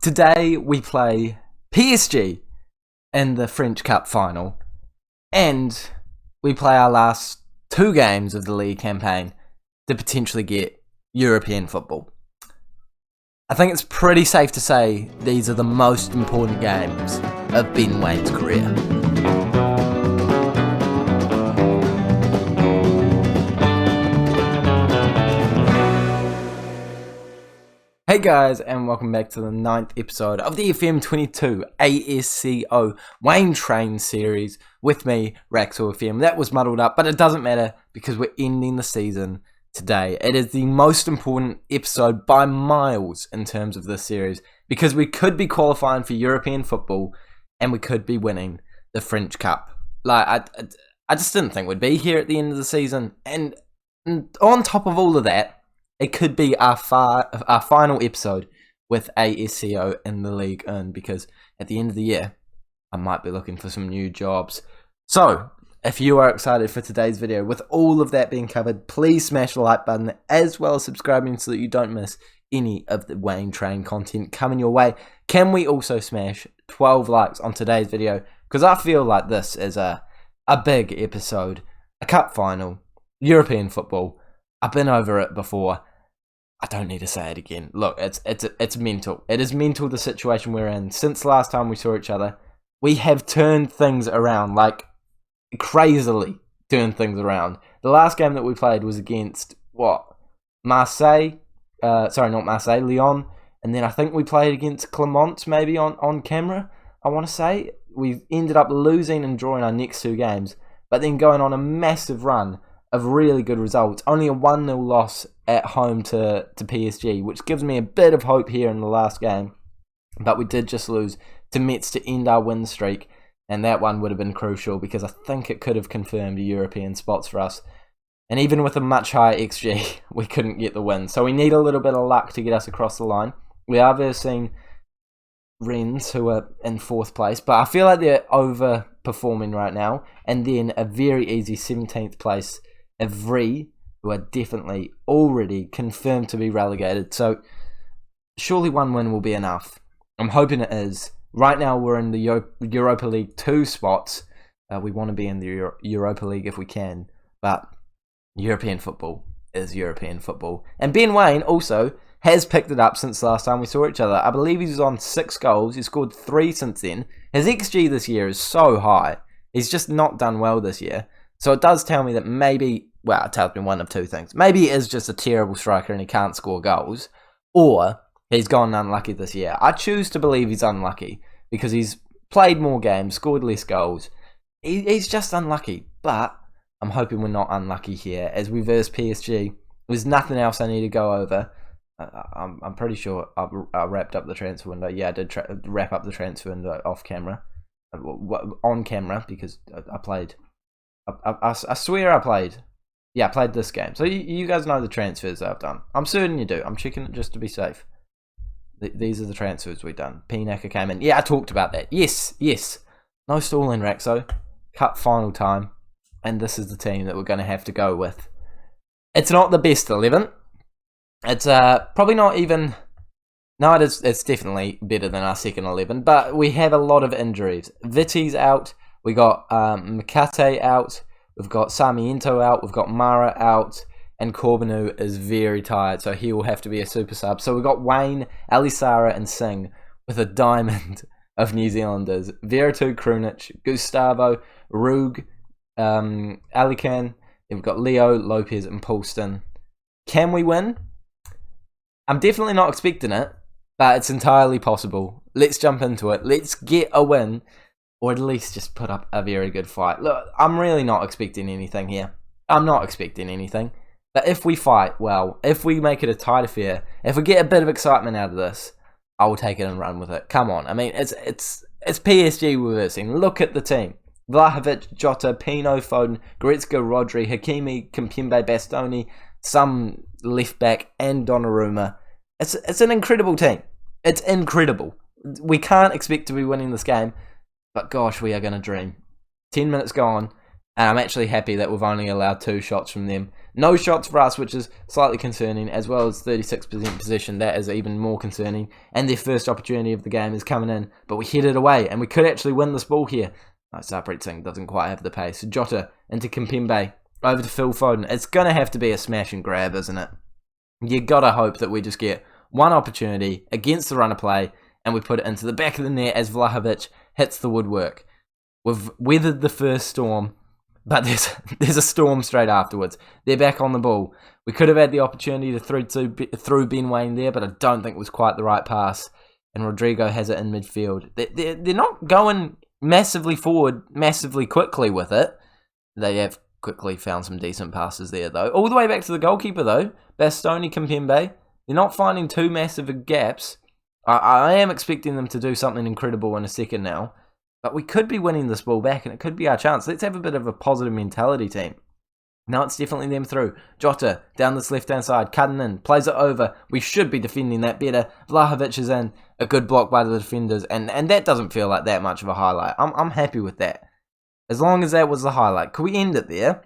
Today we play PSG in the French Cup final, and we play our last 2 games of the Ligue campaign to potentially get European football. I think it's pretty safe to say these are the most important games of Ben Waine's career. Hey guys, and welcome back to the 9th episode of the FM22 ASCO Waine Train series with me, Raxel FM. That was muddled up, but it doesn't matter because we're ending the season today. It is the most important episode by miles in terms of this series because we could be qualifying for European football and we could be winning the French Cup. I just didn't think we'd be here at the end of the season, and on top of all of that, it could be our final episode with ASCO in the Ligue 1 because at the end of the year, I might be looking for some new jobs. So, if you are excited for today's video, with all of that being covered, please smash the like button as well as subscribing so that you don't miss any of the Waine Train content coming your way. Can we also smash 12 likes on today's video? Because I feel like this is a big episode, a cup final, European football. I've been over it before. I don't need to say it again. Look, it's mental. It is mental, the situation we're in. Since last time we saw each other, we have turned things around, like crazily turned things around. The last game that we played was against, Marseille? Sorry, not Marseille, Lyon. And then I think we played against Clermont, maybe on camera, I want to say. We ended up losing and drawing our next 2 games, but then going on a massive run of really good results. Only a 1-0 loss at home to PSG, which gives me a bit of hope here in the last game. But we did just lose to Metz to end our win streak, and that one would have been crucial because I think it could have confirmed European spots for us. And even with a much higher XG, we couldn't get the win. So we need a little bit of luck to get us across the line. We are versing Rennes, who are in 4th place, but I feel like they're overperforming right now. And then a very easy 17th place Ivry, who are definitely already confirmed to be relegated. So surely 1 win will be enough. I'm hoping it is. Right now we're in the Europa League 2 spots. We want to be in the Europa League if we can. But European football is European football. And Ben Waine also has picked it up since last time we saw each other. I believe he's on 6 goals. He's scored 3 since then. His XG this year is so high. He's just not done well this year. So it does tell me that maybe, it tells me one of 2 things. Maybe he is just a terrible striker and he can't score goals, or he's gone unlucky this year. I choose to believe he's unlucky because he's played more games, scored less goals. He's just unlucky, but I'm hoping we're not unlucky here as we verse PSG. There's nothing else I need to go over. I'm pretty sure I wrapped up the transfer window. Yeah, I did wrap up the transfer window off camera, on camera, because I played. I swear I played. Yeah, I played this game. So you guys know the transfers I've done. I'm certain you do. I'm checking it just to be safe. These are the transfers we've done. Pinaka came in. Yeah, I talked about that. Yes. No stalling, Raxo. Cup final time. And this is the team that we're going to have to go with. It's not the best 11. It's probably not even... No, it's definitely better than our second 11. But we have a lot of injuries. Vitti's out. We got Makate out, we've got Sarmiento out, we've got Mara out, and Corbeanu is very tired, so he will have to be a super sub. So we've got Waine, Alisara, and Singh with a diamond of New Zealanders. Veratu, Krunic, Gustavo, Rug, Alican, then we've got Leo, Lopez, and Paulston. Can we win? I'm definitely not expecting it, but it's entirely possible. Let's jump into it. Let's get a win. Or at least just put up a very good fight. Look, I'm really not expecting anything here. I'm not expecting anything. But if we fight well, if we make it a tight affair, if we get a bit of excitement out of this, I will take it and run with it. Come on. I mean, it's PSG we're versing. Look at the team. Vlahovic, Jota, Pino, Foden, Goretzka, Rodri, Hakimi, Kimpembe, Bastoni, some left back, and Donnarumma. It's an incredible team. It's incredible. We can't expect to be winning this game. But gosh, we are going to dream. 10 minutes gone, And I'm actually happy that we've only allowed 2 shots from them. No shots for us, which is slightly concerning, as well as 36% possession. That is even more concerning. And their first opportunity of the game is coming in, but we hit it away, and we could actually win this ball here. No, Sarpreet Singh doesn't quite have the pace. Jota into Kimpembe, over to Phil Foden. It's going to have to be a smash and grab, isn't it? You got to hope that we just get one opportunity against the run of play, and we put it into the back of the net as Vlahovic hits the woodwork. We've weathered the first storm, but there's a storm straight afterwards. They're back on the ball. We could have had the opportunity to through Ben Waine there, but I don't think it was quite the right pass. And Rodrigo has it in midfield. They're not going massively forward, massively quickly with it. They have quickly found some decent passes there, though. All the way back to the goalkeeper, though. Bastoni, Kimpembe. They're not finding too massive gaps. I am expecting them to do something incredible in a second now. But we could be winning this ball back, and it could be our chance. Let's have a bit of a positive mentality, team. Now it's definitely them through. Jota, down this left-hand side, cutting in, plays it over. We should be defending that better. Vlahovic is in, a good block by the defenders, and that doesn't feel like that much of a highlight. I'm happy with that. As long as that was the highlight. Could we end it there?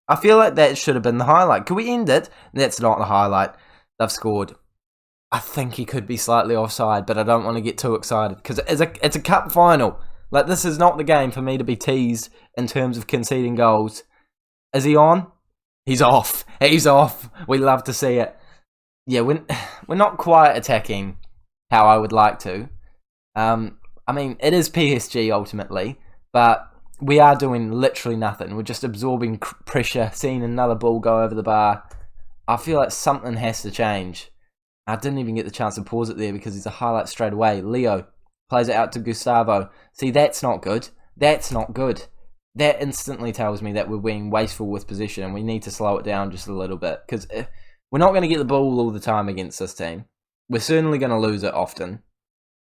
I feel like that should have been the highlight. Could we end it? That's not the highlight. They've scored. I think he could be slightly offside, but I don't want to get too excited, because it's a cup final. Like, this is not the game for me to be teased in terms of conceding goals. Is he on? He's off. He's off. We love to see it. Yeah, we're not quite attacking how I would like to. I mean, it is PSG ultimately, but we are doing literally nothing. We're just absorbing pressure, seeing another ball go over the bar. I feel like something has to change. I didn't even get the chance to pause it there because it's a highlight straight away. Leo plays it out to Gustavo. See, that's not good. That's not good. That instantly tells me that we're being wasteful with possession, and we need to slow it down just a little bit, because we're not going to get the ball all the time against this team. We're certainly going to lose it often.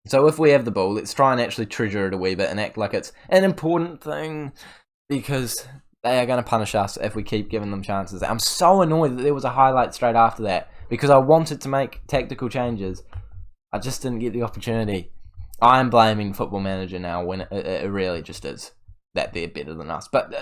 So if we have the ball, let's try and actually treasure it a wee bit and act like it's an important thing, because they are going to punish us if we keep giving them chances. I'm so annoyed that there was a highlight straight after that, because I wanted to make tactical changes. I just didn't get the opportunity. I'm blaming Football Manager now when it really just is that they're better than us. But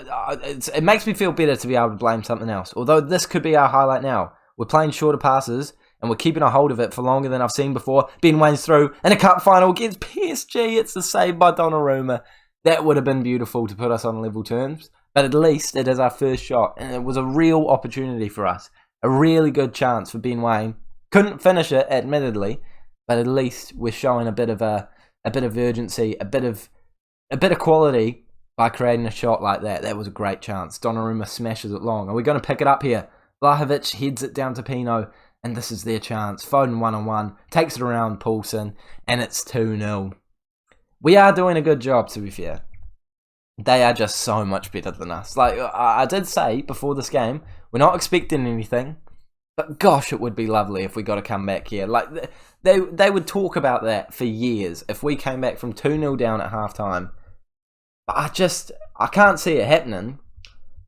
it makes me feel better to be able to blame something else. Although this could be our highlight now. We're playing shorter passes, and we're keeping a hold of it for longer than I've seen before. Ben Waine's through in a cup final against PSG. It's the save by Donnarumma. That would have been beautiful to put us on level terms. But at least it is our first shot, and it was a real opportunity for us. A really good chance for Ben Waine. Couldn't finish it, admittedly, but at least we're showing a bit of urgency, a bit of quality by creating a shot like that. That was a great chance. Donnarumma smashes it long. Are we going to pick it up here? Vlahovic heads it down to Pino, and this is their chance. Foden one-on-one, takes it around Poulsen, and it's 2-0. We are doing a good job, to be fair. They are just so much better than us. Like I did say before this game, we're not expecting anything, but gosh, it would be lovely if we got to come back here. Like they would talk about that for years if we came back from 2-0 down at half-time. But I can't see it happening.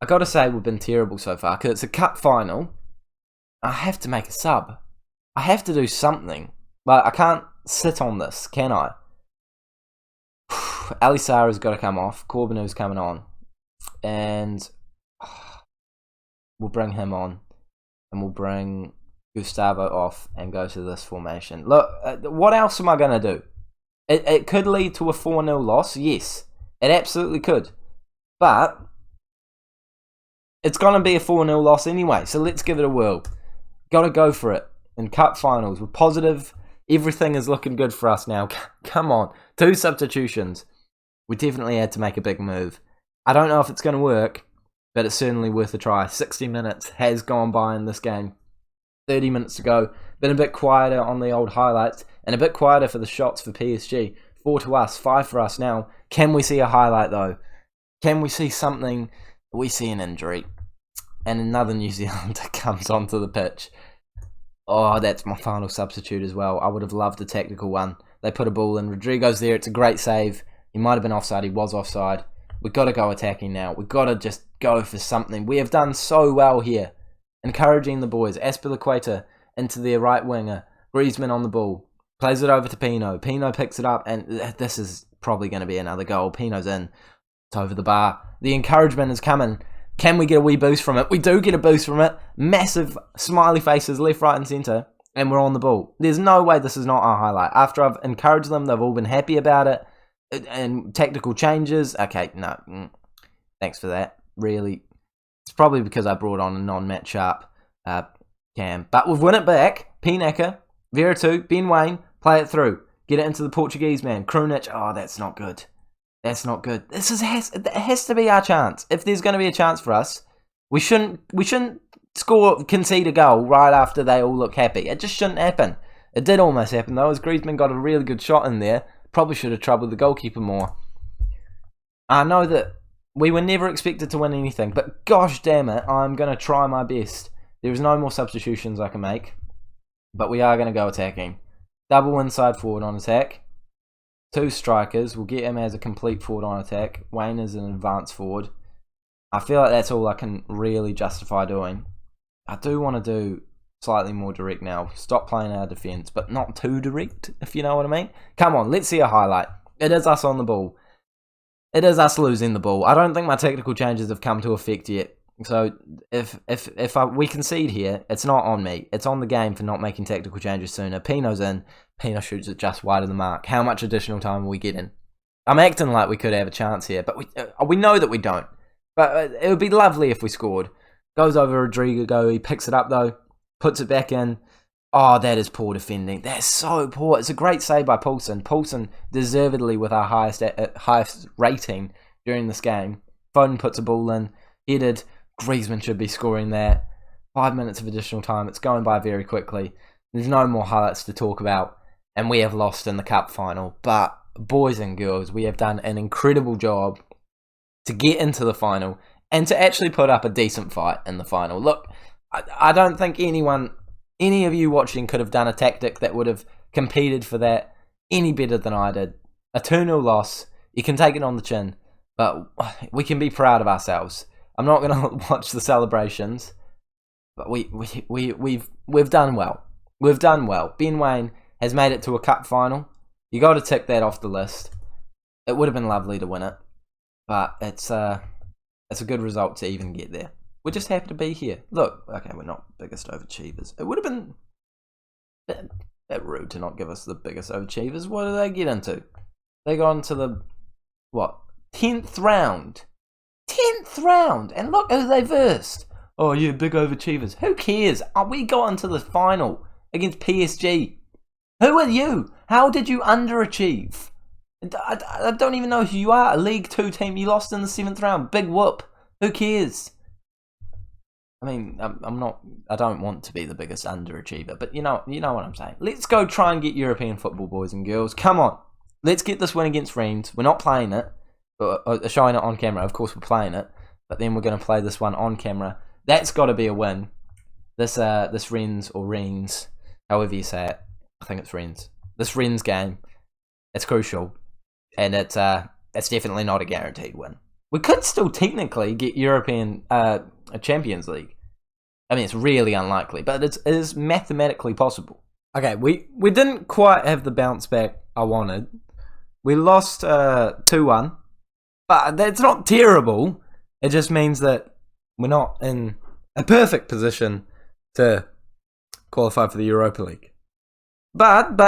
I got to say we've been terrible so far, because it's a cup final. I have to make a sub. I have to do something. Like, I can't sit on this, can I? Alisara's got to come off. Corbinu's coming on. And we'll bring him on. And we'll bring Gustavo off and go to this formation. Look, what else am I going to do? It could lead to a 4-0 loss. Yes, it absolutely could. But it's going to be a 4-0 loss anyway. So let's give it a whirl. Got to go for it. In cup finals, we're positive. Everything is looking good for us now. Come on. 2 substitutions. We definitely had to make a big move. I don't know if it's going to work, but it's certainly worth a try. 60 minutes has gone by in this game. 30 minutes to go. Been a bit quieter on the old highlights, and a bit quieter for the shots for PSG. 4 to us, 5 for us now. Can we see a highlight though? Can we see something? We see an injury. And another New Zealander comes onto the pitch. Oh, that's my final substitute as well. I would have loved a tactical one. They put a ball in. Rodrigo's there. It's a great save. He might have been offside. He was offside. We've got to go attacking now. We've got to just go for something. We have done so well here. Encouraging the boys. Azpilicueta into their right winger. Griezmann on the ball. Plays it over to Pino. Pino picks it up, and this is probably going to be another goal. Pino's in. It's over the bar. The encouragement is coming. Can we get a wee boost from it? We do get a boost from it. Massive smiley faces left, right and centre. And we're on the ball. There's no way this is not our highlight. After I've encouraged them, they've all been happy about it. And tactical changes. Okay, no. Thanks for that. Really. It's probably because I brought on a non-match sharp Cam. But we've won it back. Pinaka, Vera 2, Ben Waine, play it through. Get it into the Portuguese man. Krunic. Oh, that's not good. That's not good. It has to be our chance. If there's going to be a chance for us, we shouldn't concede a goal right after they all look happy. It just shouldn't happen. It did almost happen though, as Griezmann got a really good shot in there. Probably should have troubled the goalkeeper more. I know that we were never expected to win anything, but gosh damn it, I'm going to try my best. There's no more substitutions I can make, but we are going to go attacking. Double inside forward on attack. 2 strikers. We'll get him as a complete forward on attack. Waine is an advanced forward. I feel like that's all I can really justify doing. I do want to do slightly more direct now. Stop playing our defence, but not too direct, if you know what I mean. Come on, let's see a highlight. It is us on the ball. It is us losing the ball. I don't think my tactical changes have come to effect yet. So if we concede here, it's not on me. It's on the game for not making tactical changes sooner. Pino's in. Pino shoots it just wide of the mark. How much additional time are we getting? I'm acting like we could have a chance here, but we know that we don't. But it would be lovely if we scored. Goes over Rodrigo. He picks it up though. Puts it back in. Oh, that is poor defending. That's so poor. It's a great save by Poulsen. Poulsen deservedly with our highest rating during this game. Foden puts a ball in. Headed. Griezmann should be scoring that. 5 minutes of additional time. It's going by very quickly. There's no more highlights to talk about. And we have lost in the cup final. But boys and girls, we have done an incredible job to get into the final and to actually put up a decent fight in the final. Look, I don't think any of you watching could have done a tactic that would have competed for that any better than I did. A 2-0 loss, you can take it on the chin, but we can be proud of ourselves. I'm not going to watch the celebrations, but we've done well. We've done well. Ben Waine has made it to a cup final. You got to tick that off the list. It would have been lovely to win it, but it's a good result to even get there. We're just happy to be here. Look, okay, we're not biggest overachievers. It would have been a bit rude to not give us the biggest overachievers. What did they get into? They got into the, 10th round. 10th round! And look who they versed. Oh yeah, big overachievers. Who cares? We got into the final against PSG. Who are you? How did you underachieve? I don't even know who you are. A League 2 team. You lost in the 7th round. Big whoop. Who cares? I mean, I don't want to be the biggest underachiever, but you know what I'm saying. Let's go try and get European football, boys and girls. Come on. Let's get this win against Rennes. We're not playing it, but showing it on camera. Of course, we're playing it, but then we're going to play this one on camera. That's got to be a win. This Rennes or Rennes, however you say it. I think it's Rennes. This Rennes game, it's crucial, and it's definitely not a guaranteed win. We could still technically get European Champions League. I mean, it's really unlikely, but it is mathematically possible. Okay, we didn't quite have the bounce back I wanted. We lost 2-1, but that's not terrible. It just means that we're not in a perfect position to qualify for the Europa League. But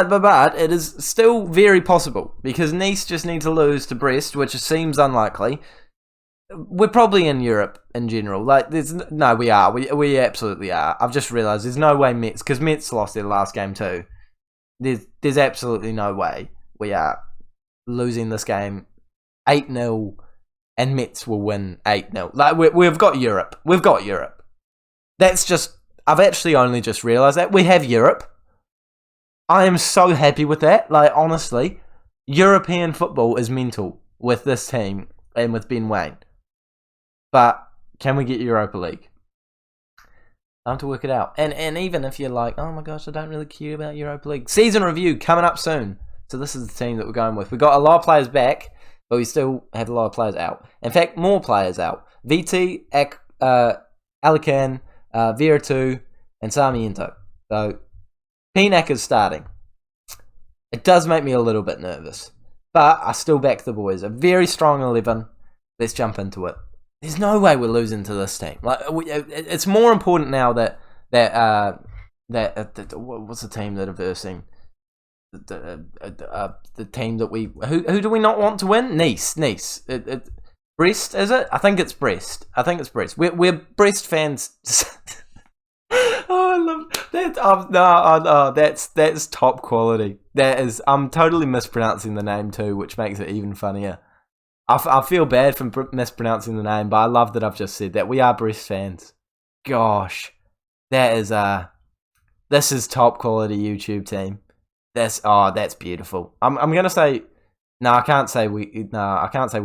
it is still very possible because Nice just need to lose to Brest, which seems unlikely. We're probably in Europe in general. Like, we are. We absolutely are. I've just realised there's no way Metz, because Metz lost their last game too. There's absolutely no way we are losing this game 8-0 and Metz will win 8-0. Like, we've got Europe. We've got Europe. That's just, I've actually only just realised that. We have Europe. I am so happy with that. Like, honestly, European football is mental with this team and with Ben Waine. But can we get Europa League? Time to work it out. And even if you're like, oh my gosh, I don't really care about Europa League. Season review coming up soon. So this is the team that we're going with. We've got a lot of players back, but we still have a lot of players out. In fact, more players out. VT, Alican, Vera 2, and Sarmiento. So Pinac is starting. It does make me a little bit nervous. But I still back the boys. A very strong 11. Let's jump into it. There's no way we're losing to this team. Like, it's more important now that what's the team that are versing? The team that who do we not want to win? Nice. Brest, is it? I think it's Brest. We're Brest fans. Oh, I love that. No, that's top quality. That is. I'm totally mispronouncing the name too, which makes it even funnier. I feel bad for mispronouncing the name, but I love that I've just said that. We are Brest fans. Gosh, that is this is top quality YouTube team. That's beautiful. I'm gonna say I can't say we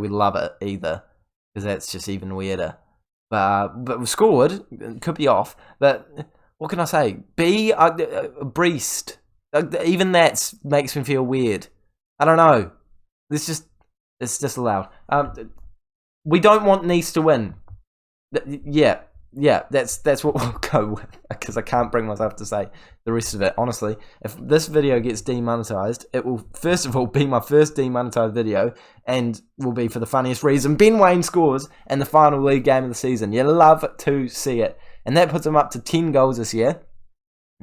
love it either, because that's just even weirder. But we scored. Could be off. But what can I say? Brest. Even that makes me feel weird. I don't know. It's just allowed. We don't want Nice to win. Yeah, that's what we'll go with, because I can't bring myself to say the rest of it. Honestly, if this video gets demonetized, it will first of all be my first demonetized video, and will be for the funniest reason. Ben Waine scores in the final league game of the season. You love to see it, and that puts him up to 10 goals this year,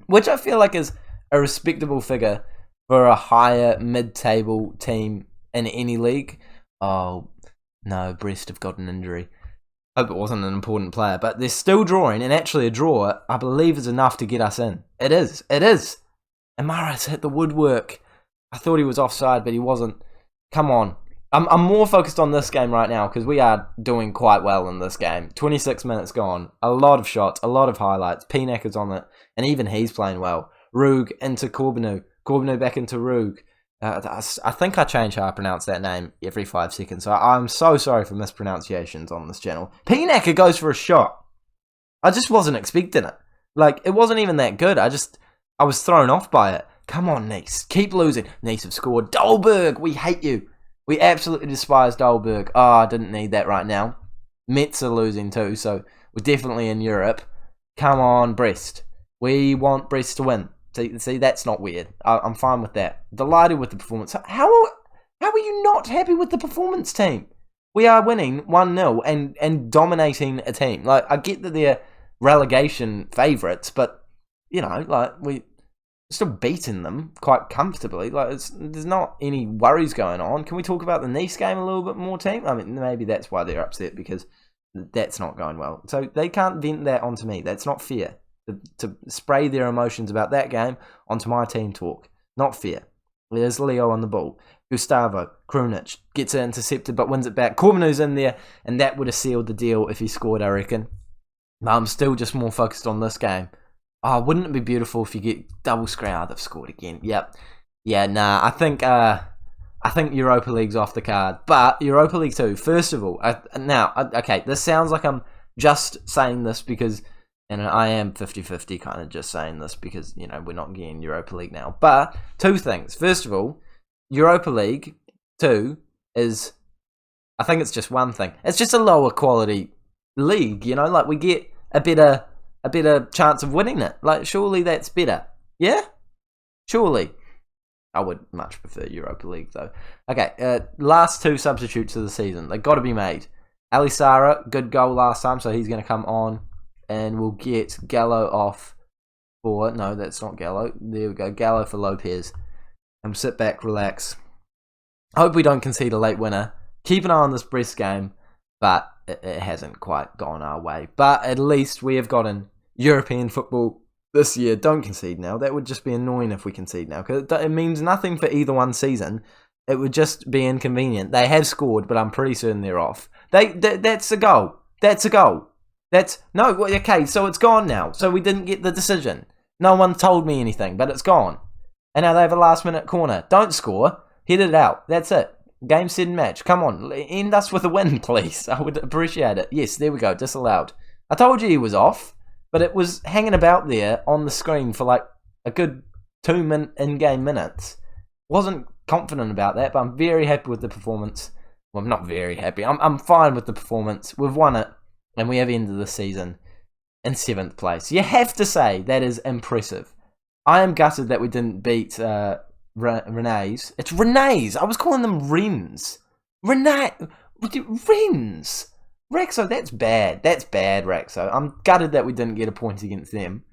which I feel like is a respectable figure for a higher mid-table team in any league. Oh no, Brest have got an injury. Hope it wasn't an important player, but they're still drawing, and actually a draw, I believe, is enough to get us in. It is. And Maras hit the woodwork. I thought he was offside, but he wasn't. Come on. I'm more focused on this game right now, because we are doing quite well in this game. 26 minutes gone. A lot of shots, a lot of highlights. Pienack is on it, and even he's playing well. Rug into Corbinu. Corbinu back into Rug. I think I change how I pronounce that name every 5 seconds, so I'm so sorry for mispronunciations on this channel. Pienacker goes for a shot. I just wasn't expecting it. Like, it wasn't even that good. I was thrown off by it. Come on, Nice. Keep losing. Nice have scored. Dolberg, we hate you. We absolutely despise Dolberg. Oh, I didn't need that right now. Mets are losing too, so we're definitely in Europe. Come on, Brest. We want Brest to win. See, that's not weird. I'm fine with that. Delighted with the performance. How are you not happy with the performance, team? We are winning 1-0 and dominating a team. Like, I get that they're relegation favourites, but, you know, like, we're still beating them quite comfortably. Like, there's not any worries going on. Can we talk about the Nice game a little bit more, team? I mean, maybe that's why they're upset, because that's not going well. So they can't vent that onto me. That's not fair. To spray their emotions about that game onto my team talk. Not fair. There's Leo on the ball. Gustavo, Krunic, gets it intercepted but wins it back. Corbinu's in there, and that would have sealed the deal if he scored, I reckon. But I'm still just more focused on this game. Oh, wouldn't it be beautiful if you get double screen? Oh, they've scored again. Yep. Yeah, nah, I think Europa League's off the card. But Europa League 2, first of all, okay, this sounds like I'm just saying this because... And I am 50-50 kind of just saying this because, you know, we're not getting Europa League now. But 2 things. First of all, Europa League 2 is, I think it's just one thing. It's just a lower quality league, you know, like we get a better chance of winning it. Like, surely that's better. Yeah? Surely. I would much prefer Europa League though. Okay, last 2 substitutes of the season. They've got to be made. Alisara, good goal last time, so he's going to come on. And we'll get Gallo off for... No, that's not Gallo. There we go. Gallo for Lopez. And sit back, relax. Hope we don't concede a late winner. Keep an eye on this Brest game. But it hasn't quite gone our way. But at least we have gotten European football this year. Don't concede now. That would just be annoying if we concede now. Because it means nothing for either one season. It would just be inconvenient. They have scored, but I'm pretty certain they're off. That's a goal. That's a goal. Okay, so it's gone now. So we didn't get the decision. No one told me anything, but it's gone. And now they have a last-minute corner. Don't score. Hit it out. That's it. Game, set, and match. Come on, end us with a win, please. I would appreciate it. Yes, there we go. Disallowed. I told you he was off, but it was hanging about there on the screen for like a good 2 in-game minutes. Wasn't confident about that, but I'm very happy with the performance. Well, I'm not very happy. I'm fine with the performance. We've won it. And we have ended the season in 7th place. You have to say that is impressive. I am gutted that we didn't beat Rene's. It's Rene's. I was calling them Rennes. Rennes. Rexo, that's bad. That's bad, Rexo. I'm gutted that we didn't get a point against them,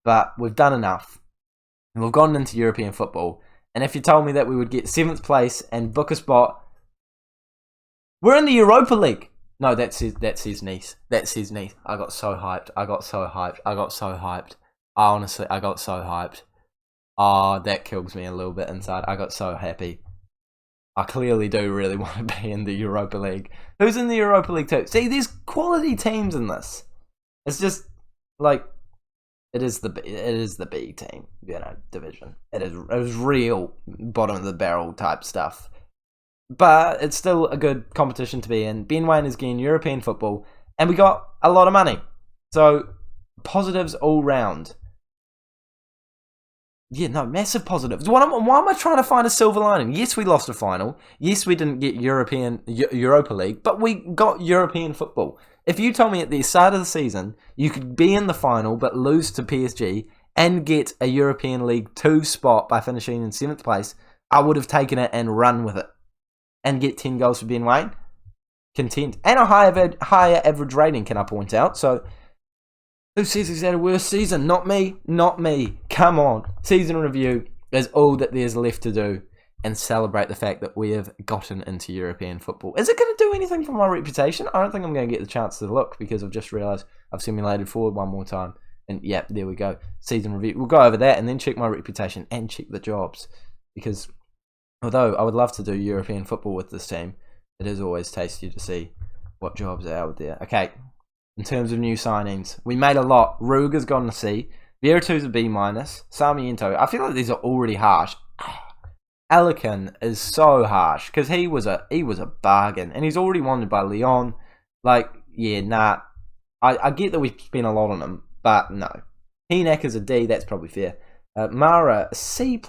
but we've done enough. And we've gone into European football. And if you told me that we would get 7th place and book a spot, we're in the Europa League. No, that's his niece. That's his niece. I got so hyped. I got so hyped. Honestly, I got so hyped. Oh, that kills me a little bit inside. I got so happy. I clearly do really want to be in the Europa League. Who's in the Europa League too? See, there's quality teams in this. It's just like it is the B team, division. It is real bottom of the barrel type stuff. But it's still a good competition to be in. Ben Waine is getting European football, and we got a lot of money. So positives all round. Yeah, no, massive positives. Why am I trying to find a silver lining? Yes, we lost a final. Yes, we didn't get Europa League, but we got European football. If you told me at the start of the season you could be in the final but lose to PSG and get a European League 2 spot by finishing in 7th place, I would have taken it and run with it. And get 10 goals for Ben Waine. Content. And a higher average rating, can I point out. So, who says he's had a worse season? Not me. Not me. Come on. Season review is all that there's left to do. And celebrate the fact that we have gotten into European football. Is it going to do anything for my reputation? I don't think I'm going to get the chance to look because I've just realised I've simulated forward one more time. And yep, there we go. Season review. We'll go over that and then check my reputation and check the jobs. Because although I would love to do European football with this team, it is always tasty to see what jobs are out there. Okay, in terms of new signings, we made a lot. Ruger's gone to C. Veritu's a B-. Sarmiento, I feel like these are already harsh. Alican is so harsh because he was a bargain and he's already wanted by Lyon. Like, yeah, nah. I get that we spent a lot on him, but no. Henak is a D, that's probably fair. Mara, C+.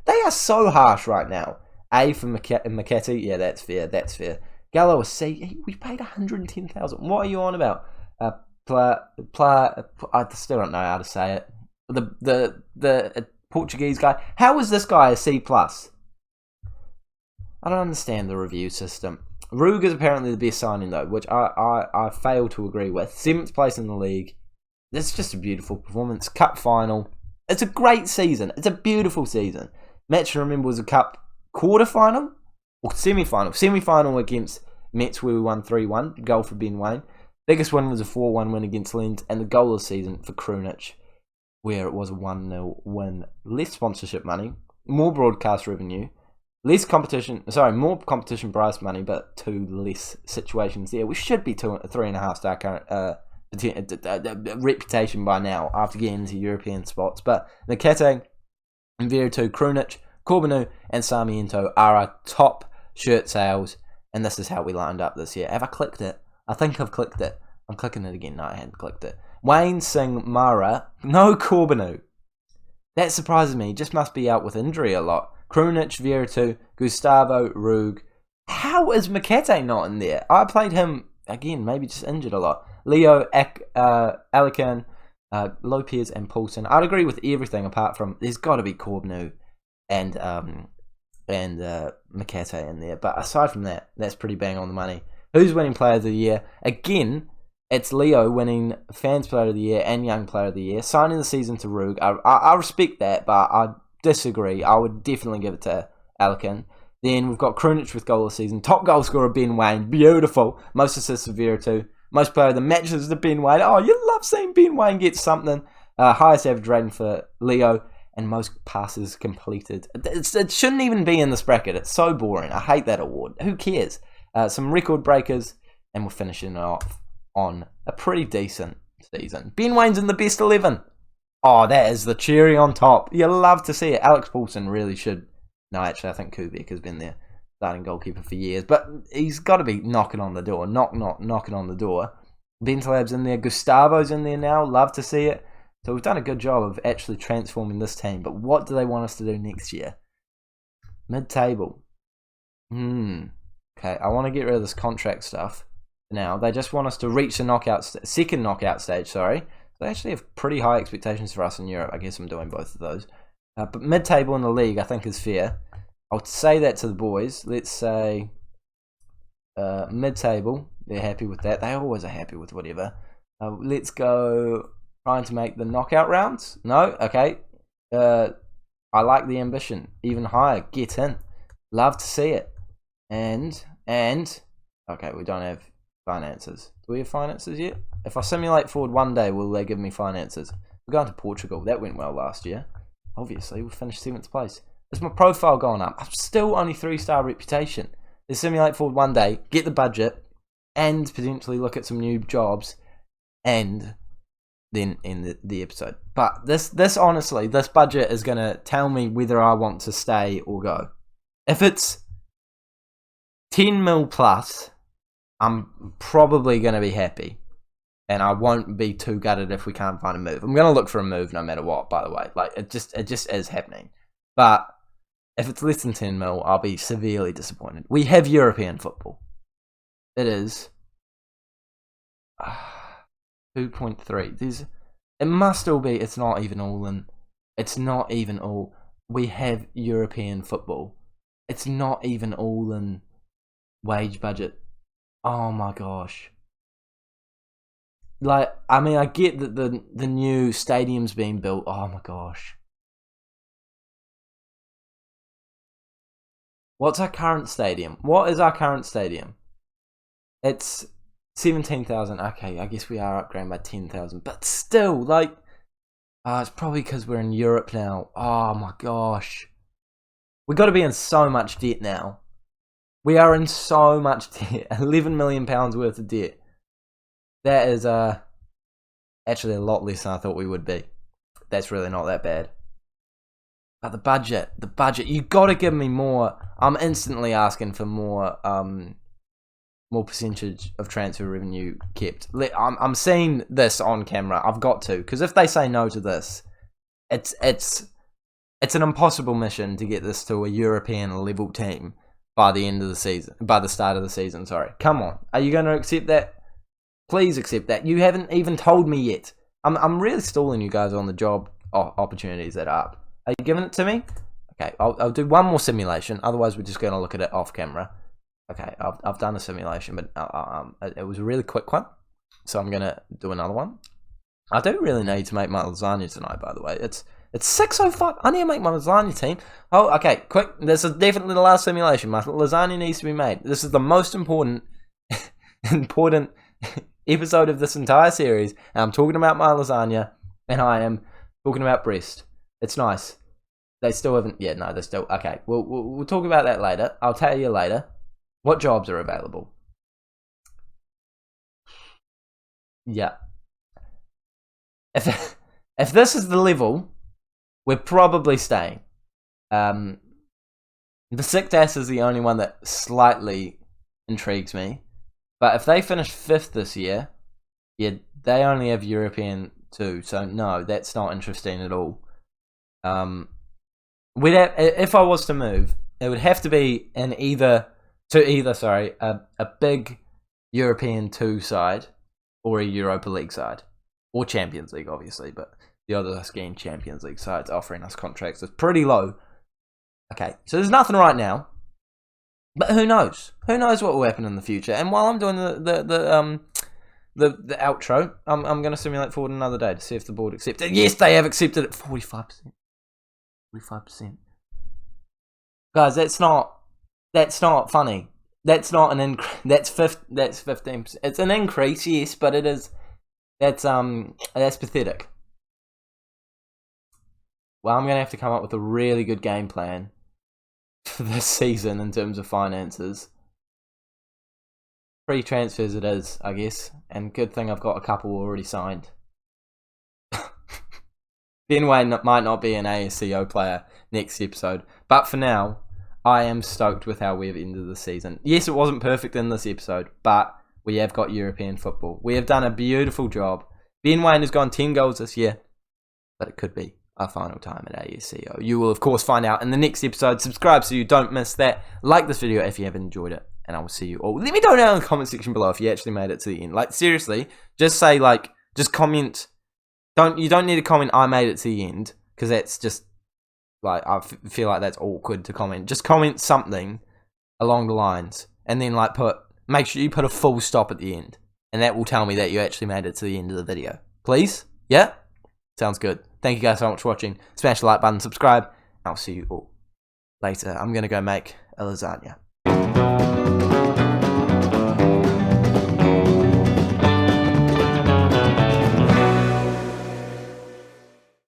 They are so harsh right now. A for McCarthy, yeah, that's fair. Gallo, a C. We paid 110,000. What are you on about? I still don't know how to say it. The Portuguese guy. How is this guy a C+? I don't understand the review system. Ruger's apparently the best signing though, which I fail to agree with. 7th place in the league. That's just a beautiful performance. Cup final. It's a great season. It's a beautiful season. Match to remember was a cup quarter-final or semi-final. Semi-final against Mets where we won 3-1. Goal for Ben Waine. Biggest win was a 4-1 win against Lens. And the goal of the season for Krunic where it was a 1-0 win. Less sponsorship money. More broadcast revenue. More competition prize money, but 2 less situations there. We should be 3.5 star current reputation by now after getting into European spots. But Nakate, Veritu, Krunic, Corbinu, and Sarmiento are our top shirt sales, and this is how we lined up this year. Have I clicked it? I think I've clicked it. I'm clicking it again. No, I hadn't clicked it. Waine, Singh, Mara, no Corbinu. That surprises me. He just must be out with injury a lot. Krunic, Veritu, Gustavo, Rug. How is Makate not in there? I played him, again, maybe just injured a lot. Leo, Alican, Lopez, and Paulson. I'd agree with everything apart from there's got to be Corbinu and Makate in there. But aside from that, that's pretty bang on the money. Who's winning Player of the Year? Again, it's Leo winning Fans Player of the Year and Young Player of the Year. Signing the season to Rug. I respect that, but I disagree. I would definitely give it to Alican. Then we've got Krunic with goal of the season. Top goal scorer Ben Waine. Beautiful. Most assists of Veritu. Most player of the matches to Ben Waine. Oh, you love seeing Ben Waine get something. Highest average rating for Leo. And most passes completed. It shouldn't even be in this bracket. It's so boring. I hate that award. Who cares? Some record breakers. And we're finishing off on a pretty decent season. Ben Waine's in the best 11. Oh, that is the cherry on top. You love to see it. Alex Paulson really should. No, actually, I think Kubek has been there, starting goalkeeper for years. But he's got to be knocking on the door. Knocking on the door. Bentalab's in there. Gustavo's in there now. Love to see it. So we've done a good job of actually transforming this team. But what do they want us to do next year? Mid-table. Okay, I want to get rid of this contract stuff now. They just want us to reach the second knockout stage, sorry. They actually have pretty high expectations for us in Europe. I guess I'm doing both of those. But mid-table in the league, I think, is fair. I'll say that to the boys. Let's say mid-table. they're happy with that. They always are happy with whatever. Let's go trying to make the knockout rounds. No? Okay. I like the ambition. Even higher. Get in. Love to see it. And okay, we don't have finances. Do we have finances yet? If I simulate forward one day, will they give me finances? We're going to Portugal. That went well last year. Obviously, we finished 7th place. Is my profile going up? I'm still only 3-star reputation. Let's simulate forward one day, get the budget, and potentially look at some new jobs, and then end the episode. But this honestly, this budget is going to tell me whether I want to stay or go. If it's 10 mil plus, I'm probably going to be happy. And I won't be too gutted if we can't find a move. I'm going to look for a move no matter what, by the way. Like, it just is happening. But if it's less than 10 mil, I'll be severely disappointed. We have European football. It is 2.3. It must all be. It's not even all in. It's not even all. We have European football. It's not even all in wage budget. Oh my gosh. Like, I mean, I get that the new stadium's being built. Oh my gosh. What's our current stadium? What is our current stadium? It's 17,000. Okay, I guess we are upgrading by 10,000. But still, like, it's probably because we're in Europe now. Oh my gosh. We've got to be in so much debt now. We are in so much debt. £11 million worth of debt. That is actually a lot less than I thought we would be. That's really not that bad. But the budget, you got to give me more. I'm instantly asking for more percentage of transfer revenue kept. I'm seeing this on camera. I've got to, because if they say no to this, it's an impossible mission to get this to a European level team by the end of the season, by the start of the season. Sorry, come on, are you going to accept that? Please accept that. You haven't even told me yet. I'm really stalling you guys on the job opportunities that are up. Are you giving it to me? Okay, I'll do one more simulation. Otherwise, we're just going to look at it off camera. Okay, I've done a simulation, but it was a really quick one. So I'm going to do another one. I do really need to make my lasagna tonight, by the way. It's 6:05. I need to make my lasagna, team. Oh, okay, quick. This is definitely the last simulation. My lasagna needs to be made. This is the most important episode of this entire series, and I'm talking about my lasagna, and I am talking about breast. It's nice. They still haven't. Yeah, no, they're still okay. We'll talk about that later. I'll tell you later what jobs are available. Yeah. If this is the level, we're probably staying. The Besiktas is the only one that slightly intrigues me. But if they finish 5th this year, yeah, they only have European too. So no, that's not interesting at all. If I was to move, it would have to be a big European 2 side or a Europa League side or Champions League, obviously. But the other skiing Champions League sides offering us contracts is pretty low. Okay, so there's nothing right now. But who knows? Who knows what will happen in the future? And while I'm doing the outro, I'm going to simulate forward another day to see if the board accepts it. Yes, they have accepted it. 45%. 45%. Guys, that's not funny. That's not an increase. That's 15%. It's an increase, yes, but it is. That's pathetic. Well, I'm going to have to come up with a really good game plan for this season in terms of finances. Free transfers it is, I guess, and good thing I've got a couple already signed. Ben Waine might not be an ASCO player next episode, but for now, I am stoked with how we've ended the season. Yes, it wasn't perfect in this episode, but we have got European football. We have done a beautiful job. Ben Waine has gone 10 goals this year, but it could be our final time at ASCO. You will, of course, find out in the next episode. Subscribe so you don't miss that. Like this video if you haven't enjoyed it. And I will see you all. Let me know down in the comment section below if you actually made it to the end. Like, seriously, just say, like, just comment. You don't need to comment, I made it to the end. Because that's just, like, I feel like that's awkward to comment. Just comment something along the lines. And then, like, put, make sure you put a full stop at the end. And that will tell me that you actually made it to the end of the video. Please? Yeah? Sounds good. Thank you guys so much for watching. Smash the like button, subscribe. I'll see you all later. I'm going to go make a lasagna.